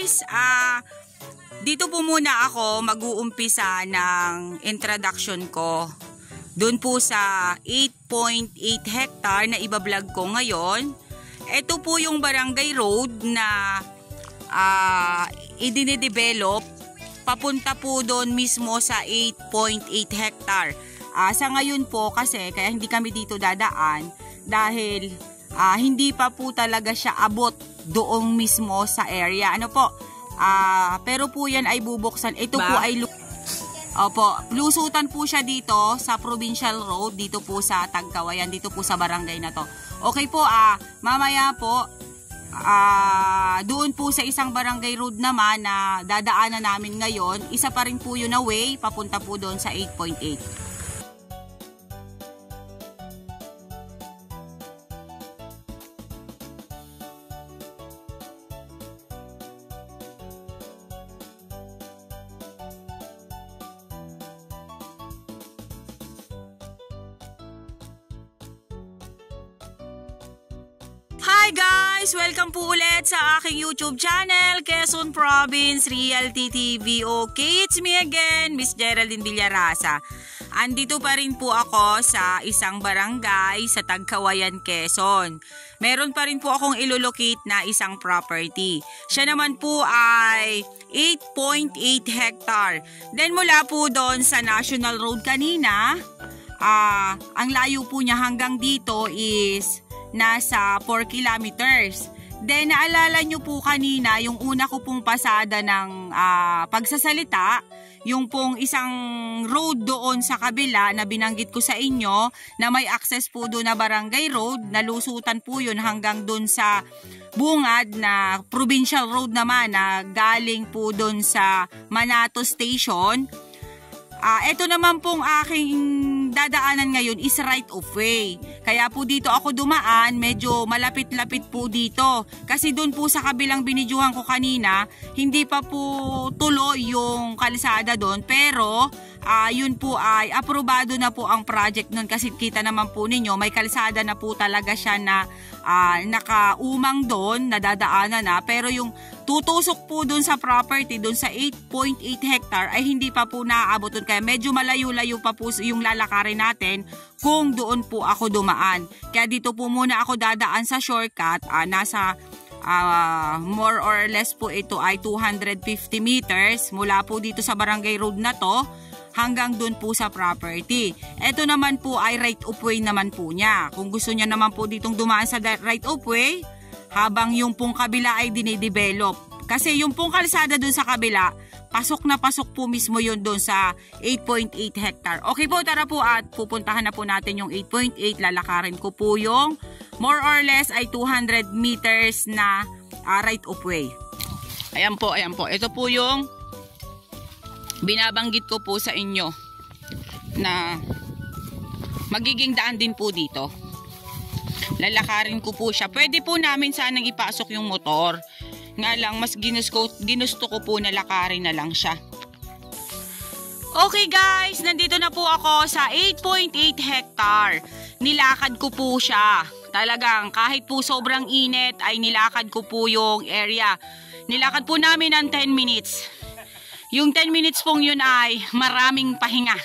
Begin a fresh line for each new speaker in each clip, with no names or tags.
guys, dito po muna ako mag-uumpisa ng introduction ko. Doon po sa 8.8 hectare na ibablog ko ngayon. Ito po yung barangay road na idinidevelop papunta po doon mismo sa 8.8 hectare. Sa ngayon po kasi kaya hindi kami dito dadaan dahil hindi pa po talaga siya abot doong mismo sa area. Ano po? Pero po yan ay bubuksan. Ito po ay lusutan po siya dito sa Provincial Road, dito po sa Tagkawayan, dito po sa barangay na to. Okay po, mamaya po, doon po sa isang barangay road naman na dadaanan namin ngayon, isa pa rin po yun na way, papunta po doon sa 8.8. Hi guys! Welcome po ulit sa aking YouTube channel, Quezon Province Realty TV. Okay, it's me again, Miss Geraldine Villarasa. Andito pa rin po ako sa isang barangay sa Tagkawayan, Quezon. Meron pa rin po akong ilolocate na isang property. Siya naman po ay 8.8 hectare. Then mula po doon sa National Road kanina, ang layo po niya hanggang dito is nasa 4 kilometers. Then naalala nyo po kanina yung una ko pong pasada ng pagsasalita, yung pong isang road doon sa kabila na binanggit ko sa inyo na may access po doon na barangay road, nalusutan po yun hanggang doon sa bungad na provincial road naman na galing po doon sa Manato Station. Ito naman pong aking dadaanan ngayon is right of way. Kaya po dito ako dumaan, medyo malapit-lapit po dito. Kasi doon po sa kabilang binidyuhan ko kanina, hindi pa po tuloy yung kalsada doon. Pero yun po ay aprobado na po ang project nun. Kasi kita naman po ninyo, may kalsada na po talaga siya na nakaumang doon, nadadaanan na. Pero yung tutusok po doon sa property, doon sa 8.8 hectare ay hindi pa po naaabot doon. Kaya medyo malayo-layo pa po yung lalakarin natin kung doon po ako dumaan. Kaya dito po muna ako dadaan sa shortcut. Nasa more or less po ito ay 250 meters mula po dito sa barangay road na to hanggang doon po sa property. Ito naman po ay right of way naman po niya. Kung gusto niya naman po ditong dumaan sa right of way, habang yung pong kabila ay dinidevelop. Kasi yung pong kalsada doon sa kabila, pasok na pasok po mismo yun doon sa 8.8 hectare. Okay po, tara po at pupuntahan na po natin yung 8.8. Lalakarin ko po yung more or less ay 200 meters na right of way. Ayan po, ayan po. Ito po yung binabanggit ko po sa inyo na magiging daan din po dito. Lalakarin ko po siya. Pwede po namin sanang ipasok yung motor. Nga lang, mas ginusto ko po na lakarin na lang siya. Okay guys, nandito na po ako sa 8.8 hectare. Nilakad ko po siya. Talagang kahit po sobrang init ay nilakad ko po yung area. Nilakad po namin ng 10 minutes. Yung 10 minutes pong yun ay maraming pahinga.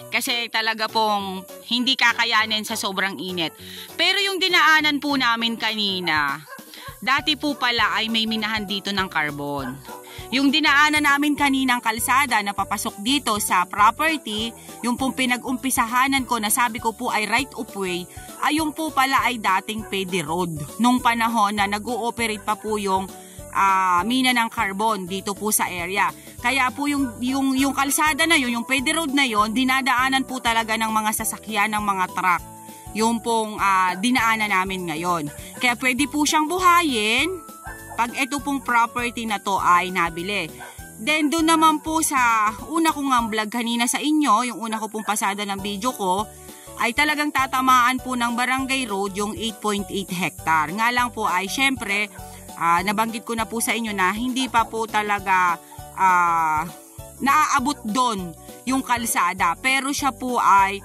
Kasi talaga pong hindi kakayanin sa sobrang init. Pero yung dinaanan po namin kanina, dati po pala ay may minahan dito ng carbon. Yung dinaanan namin kaninang kalsada na papasok dito sa property, yung pong pinag-umpisahanan ko na sabi ko po ay right of way, ay yung po pala ay dating pwede road. Nung panahon na nag-ooperate pa po yung mina ng carbon dito po sa area. Kaya po yung kalsada na yun, yung pwede road na yun, dinadaanan po talaga ng mga sasakyan, ng mga truck. Yung pong dinaanan namin ngayon. Kaya pwede po siyang buhayin pag ito pong property na to ay nabili. Then doon naman po sa una kong vlog kanina sa inyo, yung una ko pong pasada ng video ko, ay talagang tatamaan po ng barangay road yung 8.8 hectare. Nga lang po ay syempre, nabanggit ko na po sa inyo na hindi pa po talaga naaabot doon yung kalsada. Pero siya po ay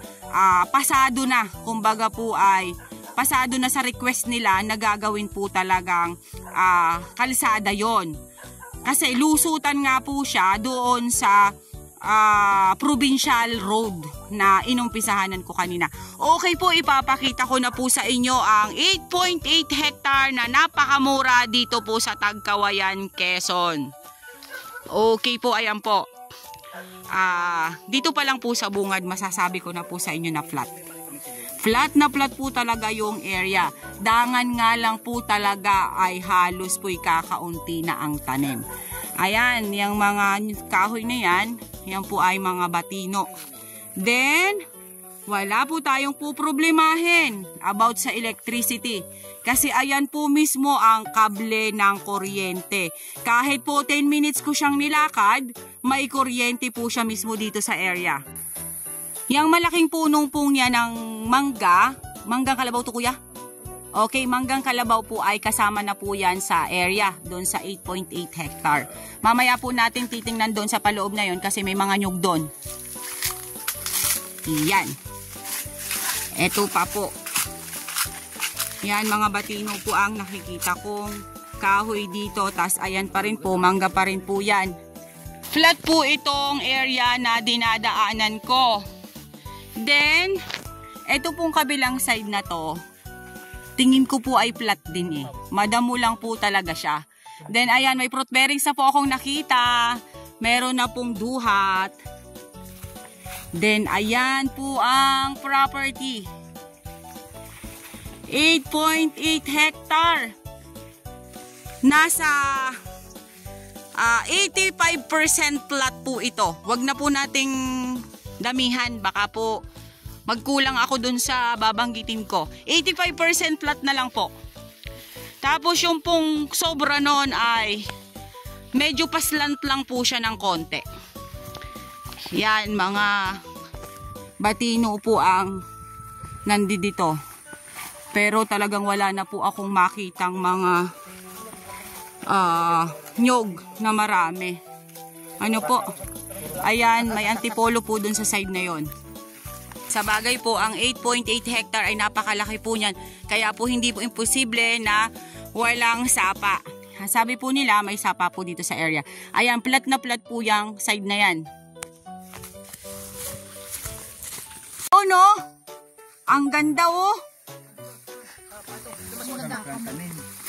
pasado na. Kumbaga po ay pasado na sa request nila na gagawin po talagang kalsada yon. Kasi lusutan nga po siya doon sa provincial road na inumpisahanan ko kanina. Okay po, ipapakita ko na po sa inyo ang 8.8 hectare na napakamura dito po sa Tagkawayan, Quezon. Okay po, ayan po. Dito pa lang po sa bungad, masasabi ko na po sa inyo na flat. Flat na flat po talaga yung area. Dangan nga lang po talaga ay halos po'y kakaunti na ang tanim. Ayan, yung mga kahoy na yan po ay mga batino. Then, wala po tayong problemahin about sa electricity. Kasi ayan po mismo ang kable ng kuryente. Kahit po 10 minutes ko siyang nilakad, may kuryente po siya mismo dito sa area. Yang malaking punong pong yan ng manggang kalabaw to kuya? Okay, manggang kalabaw po ay kasama na po yan sa area, doon sa 8.8 hectare. Mamaya po natin titingnan doon sa paloob na yon kasi may mga nyug doon. Yan. Eto pa po. Yan, mga batino po ang nakikita kong kahoy dito. Tas ayan pa rin po, mangga pa rin po yan. Flat po itong area na dinadaanan ko. Then, eto pong kabilang side na to, tingin ko po ay flat din eh. Madamo lang po talaga siya. Then, ayan, may fruit bearings na po akong nakita. Meron na pong duhat. Then, ayan po ang property. 8.8 hectare. Nasa 85% flat po ito. Wag na po nating damihan. Baka po magkulang ako dun sa babanggitin ko. 85% flat na lang po. Tapos yung pong sobra nun ay medyo paslant lang po siya ng konti. Yan, mga batino po ang nandito. Pero talagang wala na po akong makitang mga nyog na marami. Ano po? Ayan, may antipolo po dun sa side na yon. Sa bagay po, ang 8.8 hectare ay napakalaki po niyan. Kaya po hindi po imposible na walang sapa. Sabi po nila, may sapa po dito sa area. Ayan, plat na plat po yung side na yan. Oh no? Ang ganda oh.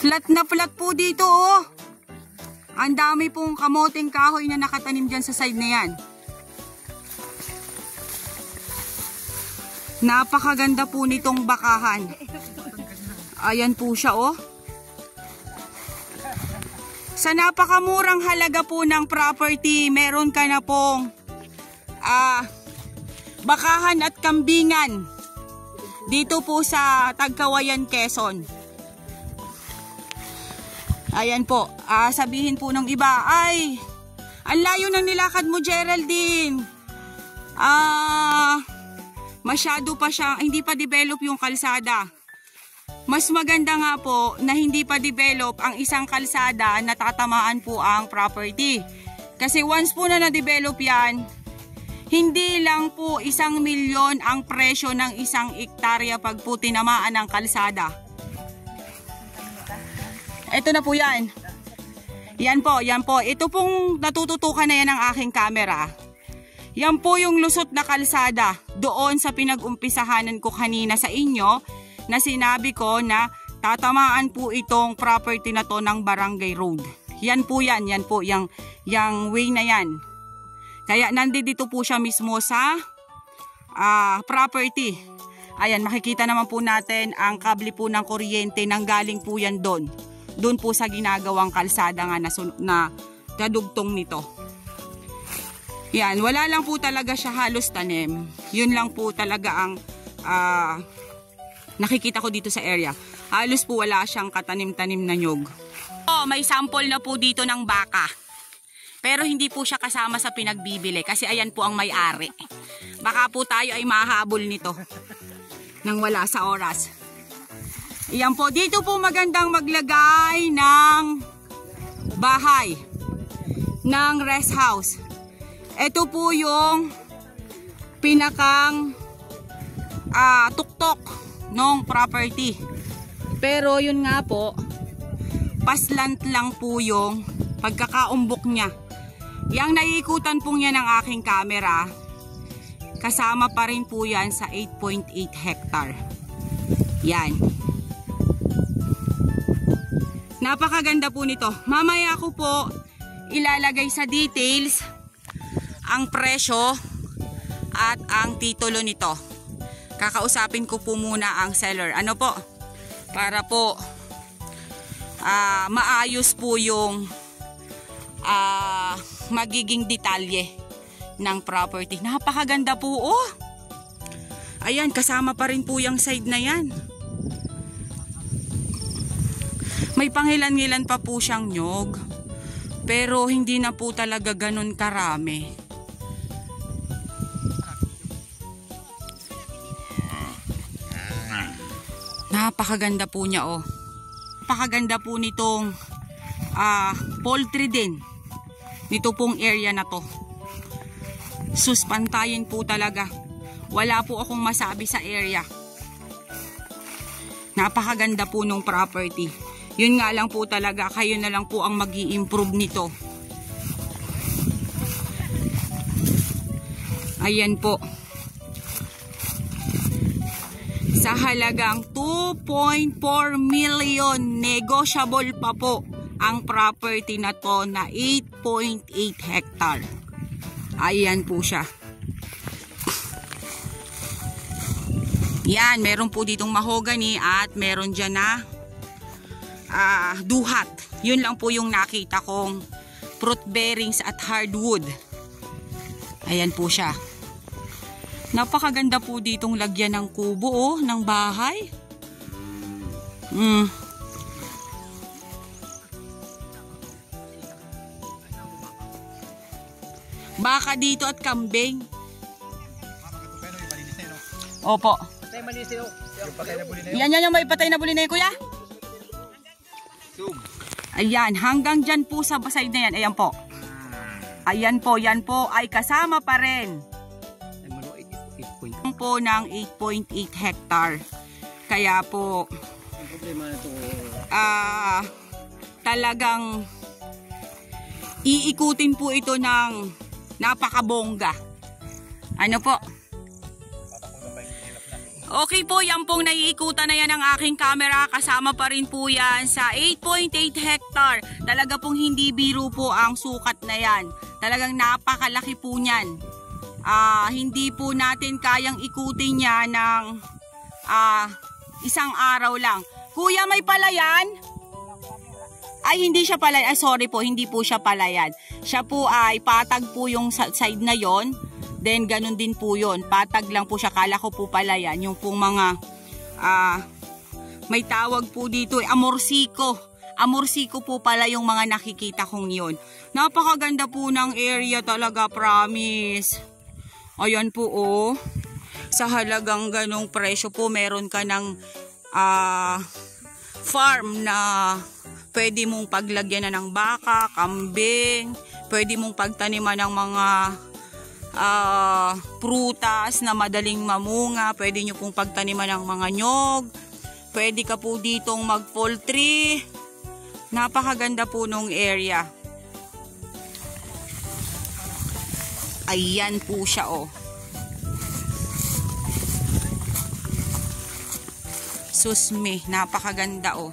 Flat na flat po dito oh. Ang dami pong kamoteng kahoy na nakatanim dyan sa side na yan. Napakaganda po nitong bakahan. Ayan po siya oh. Sa napakamurang halaga po ng property, meron ka na pong bakahan at kambingan dito po sa Tagkawayan, Quezon. Ayan po, sabihin po ng iba, ay, ang layo ng nilakad mo, Geraldine. Masyado pa siya, hindi pa develop yung kalsada. Mas maganda nga po na hindi pa develop ang isang kalsada na tatamaan po ang property. Kasi once po na na-develop yan, hindi lang po 1 milyon ang presyo ng 1 hektarya pag po tinamaan ng kalsada. Ito na po yan. Yan po, yan po. Ito pong natututukan na yan ng aking camera. Yan po yung lusot na kalsada doon sa pinag-umpisahanan ko kanina sa inyo na sinabi ko na tatamaan po itong property na to ng barangay road. Yan po yan po, yung way na yan. Kaya nandito po siya mismo sa property. Ayan, makikita naman po natin ang kable po ng kuryente nang galing po yan doon. Doon po sa ginagawang kalsada nga na kadugtong nito. Yan, wala lang po talaga siya halos tanim. Yun lang po talaga ang nakikita ko dito sa area. Halos po wala siyang katanim-tanim na nyog. Oh, may sample na po dito ng baka. Pero hindi po siya kasama sa pinagbibili kasi ayan po ang may-ari. Baka po tayo ay mahabol nito nang wala sa oras. Iyan po, dito po magandang maglagay ng bahay, ng rest house. Ito po yung pinakang tuktok ng property. Pero yun nga po, paslant lang po yung pagkakaumbok niya. Yang naiikutan po niya ng aking camera, kasama pa rin po yan sa 8.8 hectare. Yan. Napakaganda po nito. Mamaya ko po ilalagay sa details ang presyo at ang titulo nito. Kakausapin ko po muna ang seller. Ano po? Para po maayos po yung magiging detalye ng property. Napakaganda po, oh. Ayan, kasama pa rin po yung side na yan. May pangilan-ngilan pa po siyang nyog, pero hindi na po talaga ganun karami. Napakaganda po niya, oh. Napakaganda po nitong poultry din. Nito pong area na to. Suspantayin po talaga. Wala po akong masabi sa area. Napakaganda po nung property. Yun nga lang po talaga, kayo na lang po ang mag-i-improve nito. Ayan po. Sa halagang 2.4 million, negotiable pa po ang property na to na 8.8 hectare. Ayan po siya. Yan, meron po ditong mahogany at meron dyan na duhat. Yun lang po yung nakita kong fruit bearings at hardwood. Ayan po siya. Napakaganda po ditong lagyan ng kubo, oh, ng bahay. Baka dito at kambing. Opo. Yan yung may patay na buli na yun, kuya. Ayan, hanggang dyan po sa side na yan. Ayan po. Ayan po, yan po ay kasama pa rin po ng 8.8 hectare. Kaya po talagang iikutin po ito ng napakabongga. Ano po? Okay po, yan pong naiikutan na yan ng aking camera. Kasama pa rin po yan sa 8.8 hectare. Talaga pong hindi biro po ang sukat na yan. Talagang napakalaki po niyan. Hindi po natin kayang ikutin niya ng isang araw lang. Kuya, may palayan? Ay, hindi siya palayan. Ay, sorry po, hindi po siya palayan. Siya po ay patag po yung side na yon. Then, ganun din po yun. Patag lang po siya. Kala ko po palayan. Yung pong mga, may tawag po dito, amorsiko. Amorsiko po pala yung mga nakikita kong yun. Napakaganda po ng area talaga, promise. Ayan po, oh. Sa halagang ganong presyo po, meron ka ng farm na pwede mong paglagyan na ng baka, kambing, pwede mong pagtaniman ng mga prutas na madaling mamunga, pwede nyo pong pagtaniman ng mga nyog, pwede ka po ditong mag-poultry. Napakaganda po nung area. Ayan po siya, oh. Susme, napakaganda, oh.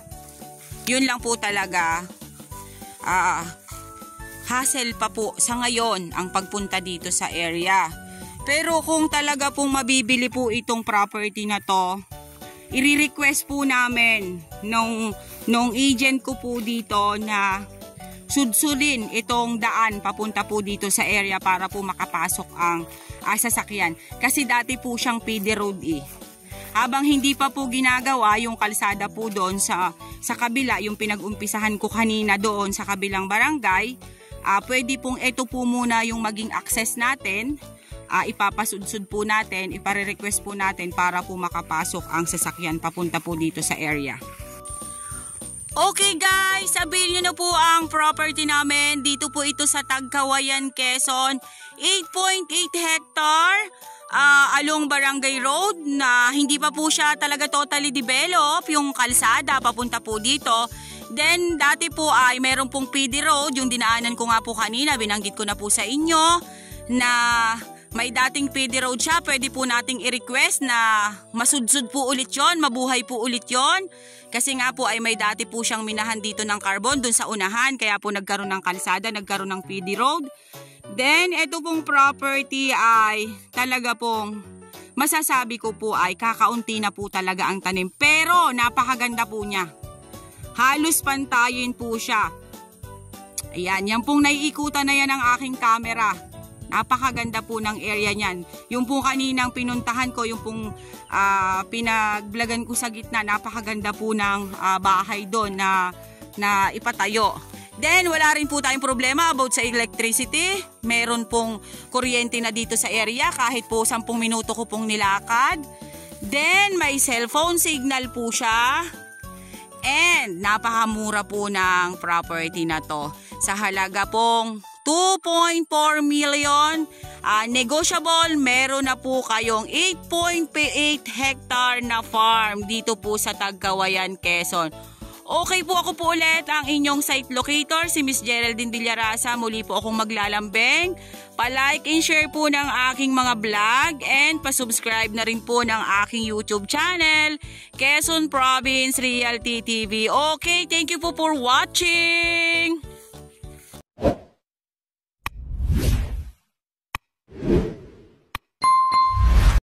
Yun lang po talaga. Hassle pa po sa ngayon ang pagpunta dito sa area. Pero kung talaga pong mabibili po itong property na to, i-request po namin nung agent ko po dito na sudsulin itong daan papunta po dito sa area para po makapasok ang sasakyan. Kasi dati po siyang PD road eh. Habang hindi pa po ginagawa yung kalsada po doon sa kabila, yung pinag-umpisahan ko kanina doon sa kabilang barangay, pwede pong ito po muna yung maging access natin. Ipapasudsud po natin, ipare-request po natin para po makapasok ang sasakyan papunta po dito sa area. Okay guys, sabihin nyo na po ang property namin. Dito po ito sa Tagkawayan, Quezon. 8.8 hectare along Barangay Road na hindi pa po siya talaga totally develop. Yung kalsada papunta po dito. Then, dati po ay meron pong PD Road, yung dinaanan ko nga po kanina, binanggit ko na po sa inyo na may dating PD Road siya. Pwede po nating i-request na masudsud po ulit yon, mabuhay po ulit yon. Kasi nga po ay may dati po siyang minahan dito ng carbon dun sa unahan, kaya po nagkaroon ng kalsada, nagkaroon ng PD Road. Then, ito pong property ay talaga pong masasabi ko po ay kakaunti na po talaga ang tanim. Pero napakaganda po niya. Halos pantayin po siya. Ayan, yan pong naiikutan na yan ng aking camera. Napakaganda po ng area niyan. Yung pong kaninang pinuntahan ko, yung pong pinag-vlogan ko sa gitna, napakaganda po ng bahay doon na ipatayo. Then, wala rin po tayong problema about sa electricity. Meron pong kuryente na dito sa area kahit po 10 minuto ko pong nilakad. Then, may cellphone signal po siya. And napakamura po ng property na to. Sa halaga pong 2.4 million, negotiable, meron na po kayong 8.8 hectare na farm dito po sa Tagkawayan, Quezon. Okay po, ako po ulit ang inyong site locator, si Miss Geraldine Villarasa. Muli po akong maglalambing. Pa-like and share po ng aking mga vlog and pa-subscribe na rin po ng aking YouTube channel, Quezon Province Realty TV. Okay, thank you po for watching!